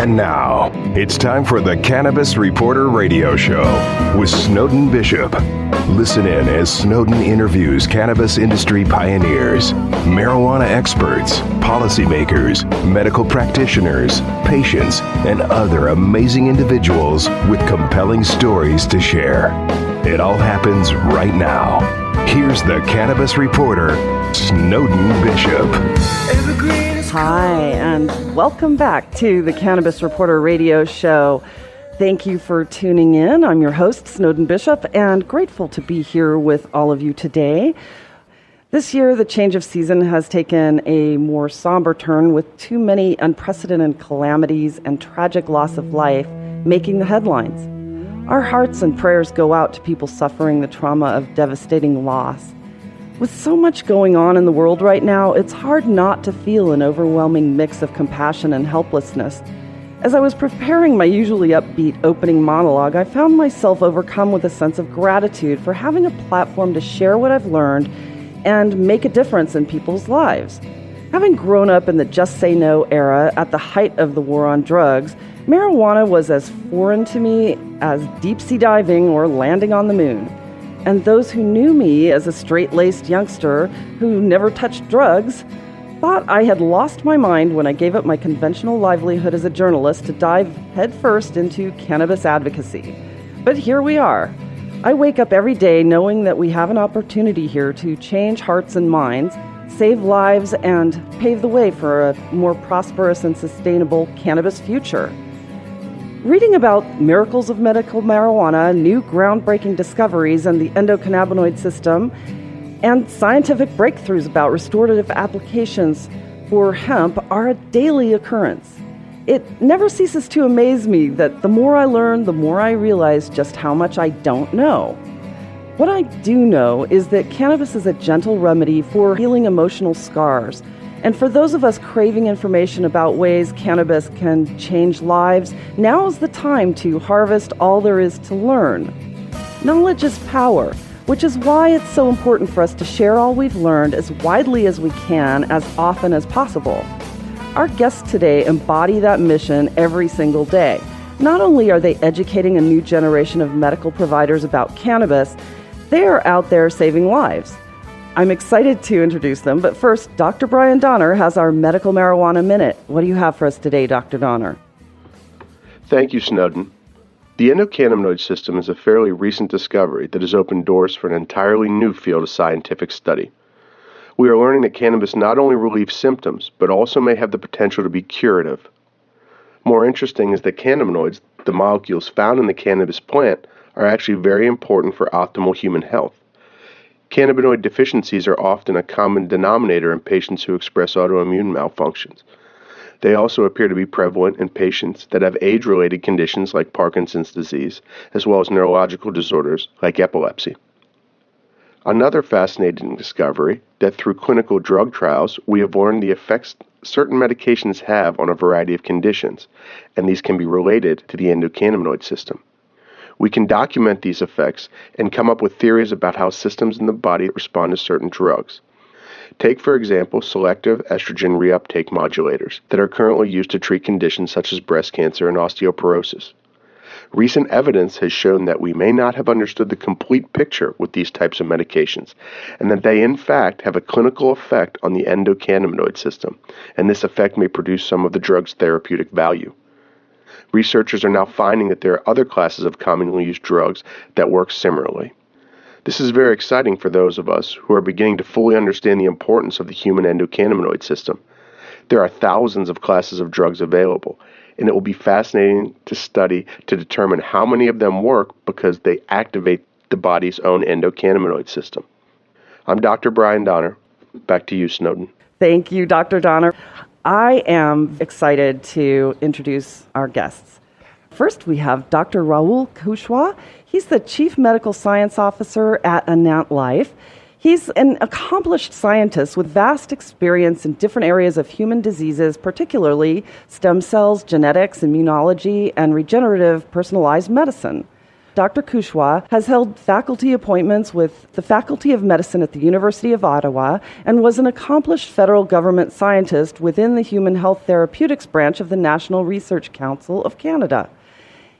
And now, it's time for the Cannabis Reporter Radio Show with Snowden Bishop. Listen in as Snowden interviews cannabis industry pioneers, marijuana experts, policymakers, medical practitioners, patients, and other amazing individuals with compelling stories to share. It all happens right now. Here's the Cannabis Reporter, Snowden Bishop. Hi, and welcome back to the Cannabis Reporter Radio Show. Thank you for tuning in. I'm your host, Snowden Bishop, and grateful to be here with all of you today. This year, the change of season has taken a more somber turn with too many unprecedented calamities and tragic loss of life making the headlines. Our hearts and prayers go out to people suffering the trauma of devastating loss. With so much going on in the world right now, it's hard not to feel an overwhelming mix of compassion and helplessness. As I was preparing my usually upbeat opening monologue, I found myself overcome with a sense of gratitude for having a platform to share what I've learned and make a difference in people's lives. Having grown up in the Just Say No era at the height of the war on drugs, marijuana was as foreign to me as deep-sea diving or landing on the moon. And those who knew me as a straight-laced youngster who never touched drugs thought I had lost my mind when I gave up my conventional livelihood as a journalist to dive headfirst into cannabis advocacy. But here we are. I wake up every day knowing that we have an opportunity here to change hearts and minds, save lives, and pave the way for a more prosperous and sustainable cannabis future. Reading about miracles of medical marijuana, new groundbreaking discoveries in the endocannabinoid system, and scientific breakthroughs about restorative applications for hemp are a daily occurrence. It never ceases to amaze me that the more I learn, the more I realize just how much I don't know. What I do know is that cannabis is a gentle remedy for healing emotional scars. And for those of us craving information about ways cannabis can change lives, now is the time to harvest all there is to learn. Knowledge is power, which is why it's so important for us to share all we've learned as widely as we can, as often as possible. Our guests today embody that mission every single day. Not only are they educating a new generation of medical providers about cannabis, they are out there saving lives. I'm excited to introduce them, but first, Dr. Brian Donner has our Medical Marijuana Minute. What do you have for us today, Dr. Donner? Thank you, Snowden. The endocannabinoid system is a fairly recent discovery that has opened doors for an entirely new field of scientific study. We are learning that cannabis not only relieves symptoms, but also may have the potential to be curative. More interesting is that cannabinoids, the molecules found in the cannabis plant, are actually very important for optimal human health. Cannabinoid deficiencies are often a common denominator in patients who express autoimmune malfunctions. They also appear to be prevalent in patients that have age-related conditions like Parkinson's disease, as well as neurological disorders like epilepsy. Another fascinating discovery that through clinical drug trials, we have learned the effects certain medications have on a variety of conditions, and these can be related to the endocannabinoid system. We can document these effects and come up with theories about how systems in the body respond to certain drugs. Take, for example, selective estrogen reuptake modulators that are currently used to treat conditions such as breast cancer and osteoporosis. Recent evidence has shown that we may not have understood the complete picture with these types of medications, and that they in fact have a clinical effect on the endocannabinoid system, and this effect may produce some of the drug's therapeutic value. Researchers are now finding that there are other classes of commonly used drugs that work similarly. This is very exciting for those of us who are beginning to fully understand the importance of the human endocannabinoid system. There are thousands of classes of drugs available, and it will be fascinating to study to determine how many of them work because they activate the body's own endocannabinoid system. I'm Dr. Brian Donner. Back to you, Snowden. Thank you, Dr. Donner. I am excited to introduce our guests. First, we have Dr. Rahul Kushwaha. He's the Chief Medical Science Officer at Anant Life. He's an accomplished scientist with vast experience in different areas of human diseases, particularly stem cells, genetics, immunology, and regenerative personalized medicine. Dr. Kushwaha has held faculty appointments with the Faculty of Medicine at the University of Ottawa and was an accomplished federal government scientist within the Human Health Therapeutics branch of the National Research Council of Canada.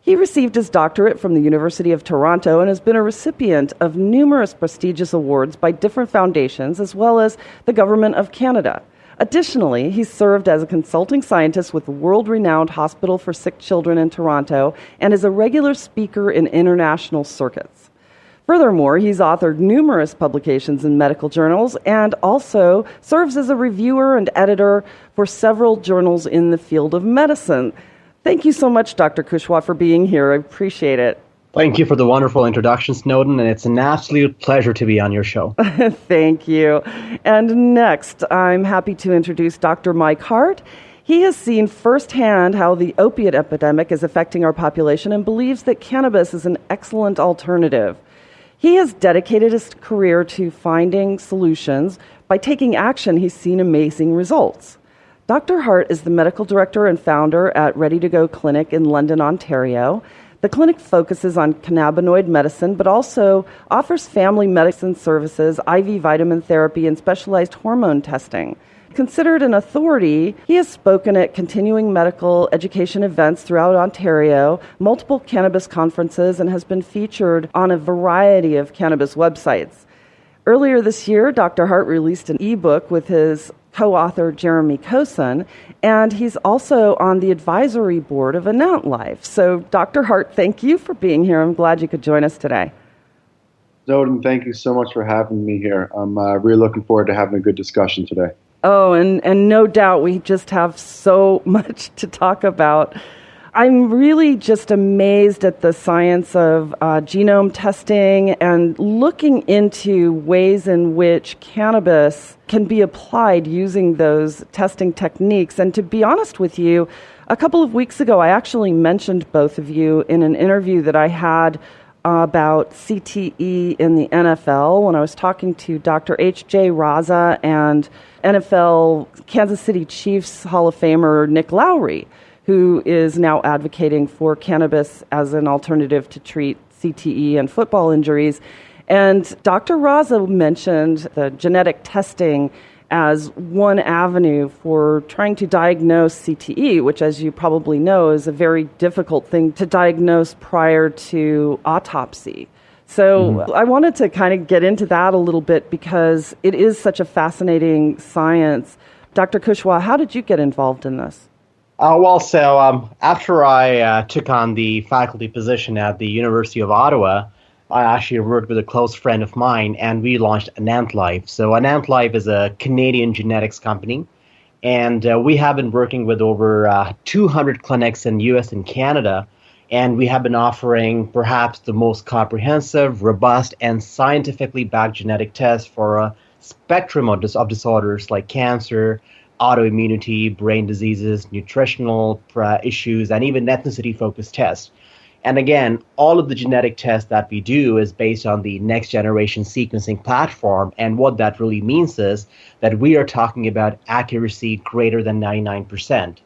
He received his doctorate from the University of Toronto and has been a recipient of numerous prestigious awards by different foundations as well as the Government of Canada. Additionally, he served as a consulting scientist with the world-renowned Hospital for Sick Children in Toronto and is a regular speaker in international circuits. Furthermore, he's authored numerous publications in medical journals and also serves as a reviewer and editor for several journals in the field of medicine. Thank you so much, Dr. Kushwaha, for being here. I appreciate it. Thank you for the wonderful introduction, Snowden, and it's an absolute pleasure to be on your show. Thank you. And next, I'm happy to introduce Dr. Mike Hart. He has seen firsthand how the opiate epidemic is affecting our population and believes that cannabis is an excellent alternative. He has dedicated his career to finding solutions. By taking action, he's seen amazing results. Dr. Hart is the medical director and founder at Ready to Go Clinic in London, Ontario. The clinic focuses on cannabinoid medicine, but also offers family medicine services, IV vitamin therapy, and specialized hormone testing. Considered an authority, he has spoken at continuing medical education events throughout Ontario, multiple cannabis conferences, and has been featured on a variety of cannabis websites. Earlier this year, Dr. Hart released an ebook with his co-author Jeremy Koson, and he's also on the advisory board of Anant Life. So, Dr. Hart, thank you for being here. I'm glad you could join us today. Snowden, thank you so much for having me here. I'm really looking forward to having a good discussion today. Oh, and no doubt we just have so much to talk about. I'm really just amazed at the science of genome testing and looking into ways in which cannabis can be applied using those testing techniques. And to be honest with you, a couple of weeks ago, I actually mentioned both of you in an interview that I had about CTE in the NFL when I was talking to Dr. H.J. Raza and NFL Kansas City Chiefs Hall of Famer Nick Lowry, who is now advocating for cannabis as an alternative to treat CTE and football injuries. And Dr. Raza mentioned the genetic testing as one avenue for trying to diagnose CTE, which, as you probably know, is a very difficult thing to diagnose prior to autopsy. So I wanted to kind of get into that a little bit because it is such a fascinating science. Dr. Kushwaha, how did you get involved in this? After I took on the faculty position at the University of Ottawa, I actually worked with a close friend of mine, and we launched Anant Life. So Anant Life is a Canadian genetics company, and we have been working with over 200 clinics in U.S. and Canada, and we have been offering perhaps the most comprehensive, robust, and scientifically backed genetic test for a spectrum of disorders like cancer, autoimmunity, brain diseases, nutritional issues, and even ethnicity-focused tests. And again, all of the genetic tests that we do is based on the next generation sequencing platform. And what that really means is that we are talking about accuracy greater than 99%.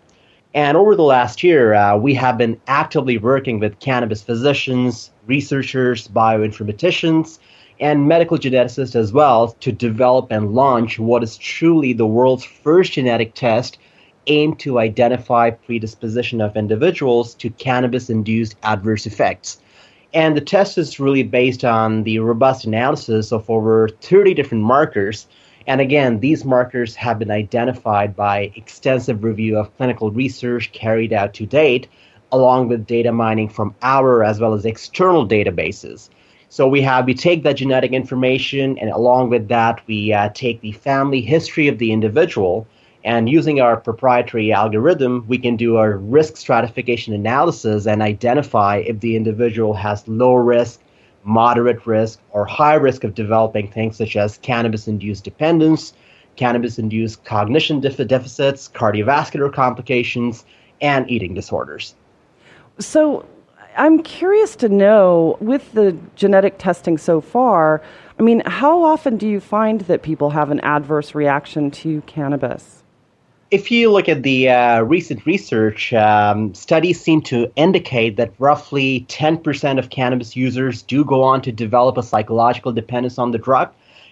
And over the last year, we have been actively working with cannabis physicians, researchers, bioinformaticians, and medical geneticists as well to develop and launch what is truly the world's first genetic test aimed to identify predisposition of individuals to cannabis-induced adverse effects. And the test is really based on the robust analysis of over 30 different markers. And again, these markers have been identified by extensive review of clinical research carried out to date, along with data mining from our as well as external databases. So we take that genetic information, and along with that, we take the family history of the individual, and using our proprietary algorithm, we can do a risk stratification analysis and identify if the individual has low risk, moderate risk, or high risk of developing things such as cannabis-induced dependence, cannabis-induced cognition deficits, cardiovascular complications, and eating disorders. So I'm curious to know, with the genetic testing so far, I mean, how often do you find that people have an adverse reaction to cannabis? If you look at the recent research, studies seem to indicate that roughly 10% of cannabis users do go on to develop a psychological dependence on the drug.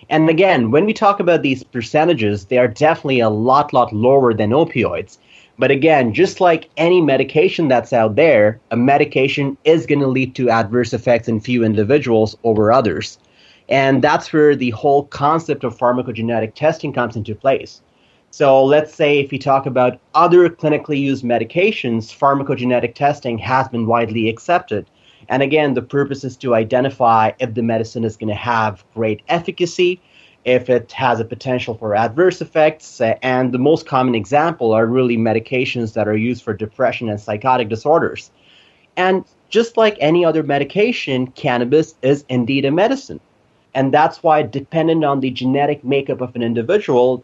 And again, when we talk about these percentages, they are definitely a lot lower than opioids. But again, just like any medication that's out there, a medication is going to lead to adverse effects in few individuals over others. And that's where the whole concept of pharmacogenetic testing comes into place. So let's say if you talk about other clinically used medications, pharmacogenetic testing has been widely accepted. And again, the purpose is to identify if the medicine is going to have great efficacy, if it has a potential for adverse effects. And the most common example are really medications that are used for depression and psychotic disorders. And just like any other medication, cannabis is indeed a medicine. And that's why, dependent on the genetic makeup of an individual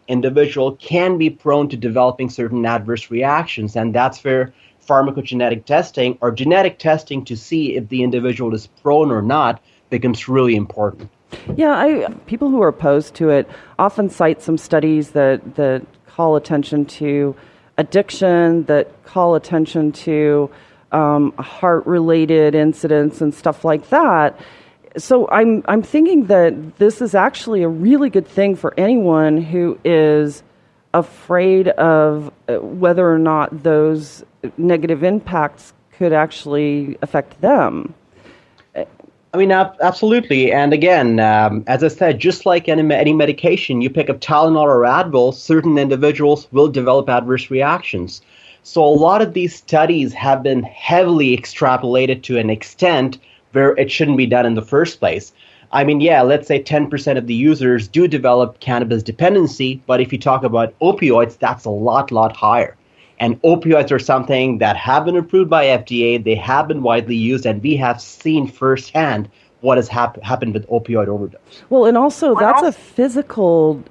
can be prone to developing certain adverse reactions. And that's where pharmacogenetic testing or genetic testing to see if the individual is prone or not becomes really important. Yeah, people who are opposed to it often cite some studies that call attention to addiction, that call attention to heart-related incidents and stuff like that. So I'm thinking that this is actually a really good thing for anyone who is afraid of whether or not those negative impacts could actually affect them. I mean, absolutely. And again, as I said, just like any medication, you pick up Tylenol or Advil, certain individuals will develop adverse reactions. So a lot of these studies have been heavily extrapolated to an extent where it shouldn't be done in the first place. I mean, yeah, let's say 10% of the users do develop cannabis dependency, but if you talk about opioids, that's a lot higher. And opioids are something that have been approved by FDA, they have been widely used, and we have seen firsthand what has happened with opioid overdose. Well, and also that's a physical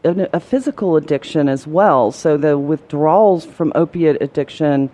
addiction as well. So the withdrawals from opiate addiction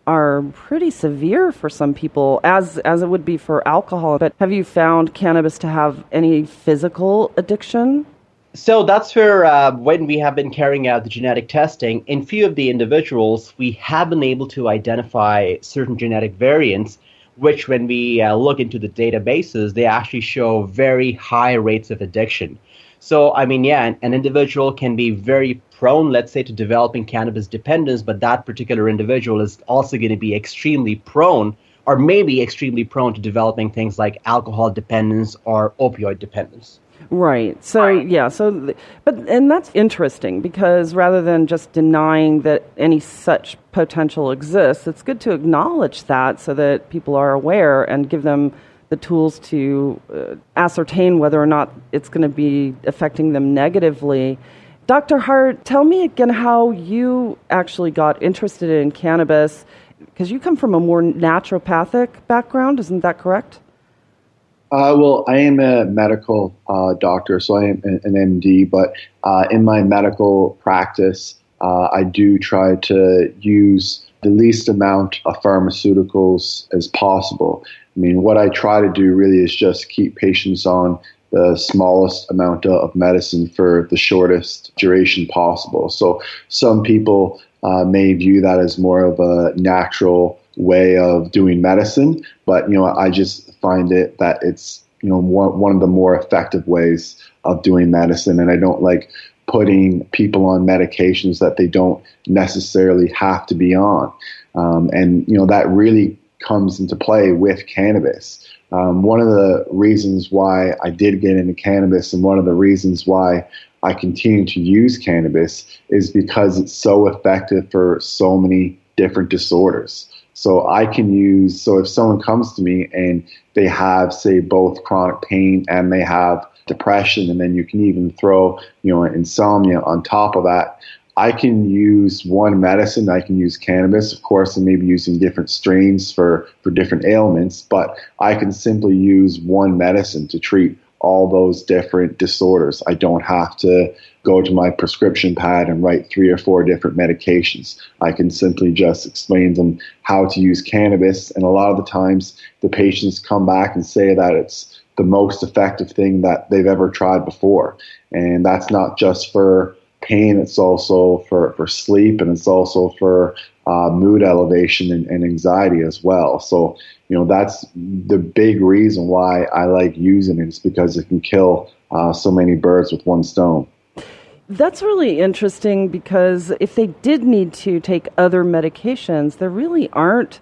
are pretty severe for some people, as it would be for alcohol. But have you found cannabis to have any physical addiction? So that's where when we have been carrying out the genetic testing, in few of the individuals, we have been able to identify certain genetic variants, which when we look into the databases, they actually show very high rates of addiction. So, I mean, yeah, an individual can be very prone, let's say, to developing cannabis dependence, but that particular individual is also going to be extremely prone, or maybe extremely prone to developing things like alcohol dependence or opioid dependence. Right. So, yeah. And that's interesting because rather than just denying that any such potential exists, it's good to acknowledge that so that people are aware and give them the tools to ascertain whether or not it's going to be affecting them negatively. Dr. Hart, tell me again how you actually got interested in cannabis, because you come from a more naturopathic background, isn't that correct? Well, I am a medical doctor, so I am an MD, but in my medical practice, I do try to use the least amount of pharmaceuticals as possible. I mean, what I try to do really is just keep patients on the smallest amount of medicine for the shortest duration possible. So some people may view that as more of a natural way of doing medicine, but I just find it that it's one of the more effective ways of doing medicine, and I don't like putting people on medications that they don't necessarily have to be on, and that really comes into play with cannabis. One of the reasons why I did get into cannabis, and one of the reasons why I continue to use cannabis, is because it's so effective for so many different disorders. So if someone comes to me and they have, say, both chronic pain and they have depression, and then you can even throw, insomnia on top of that, I can use one medicine. I can use cannabis, of course, and maybe using different strains for different ailments, but I can simply use one medicine to treat all those different disorders. I don't have to go to my prescription pad and write 3 or 4 different medications. I can simply just explain to them how to use cannabis, and a lot of the times the patients come back and say that it's the most effective thing that they've ever tried before. And that's not just for pain. It's also for sleep, and it's also for mood elevation and anxiety as well. So, that's the big reason why I like using it, is because it can kill so many birds with one stone. That's really interesting, because if they did need to take other medications, there really aren't